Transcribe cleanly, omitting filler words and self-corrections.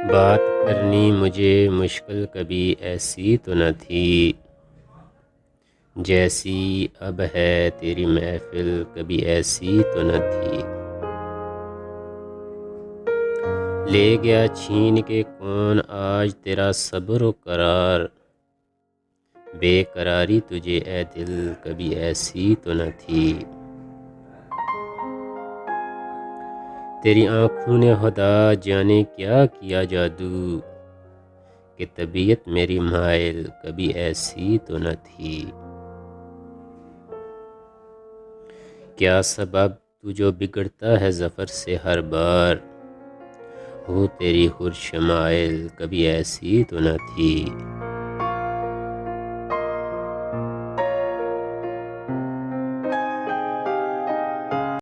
बात करनी मुझे मुश्किल कभी ऐसी तो न थी, जैसी अब है तेरी महफिल कभी ऐसी तो न थी। ले गया छीन के कौन आज तेरा सब्र करार, बेकरारी तुझे ए दिल कभी ऐसी तो न थी। तेरी आँखों ने खुदा जाने क्या किया जादू, कि तबीयत मेरी माइल कभी ऐसी तो न थी। क्या सबब तू जो बिगड़ता है ज़फ़र से हर बार, हो तेरी हुर शमाइल कभी ऐसी तो न थी।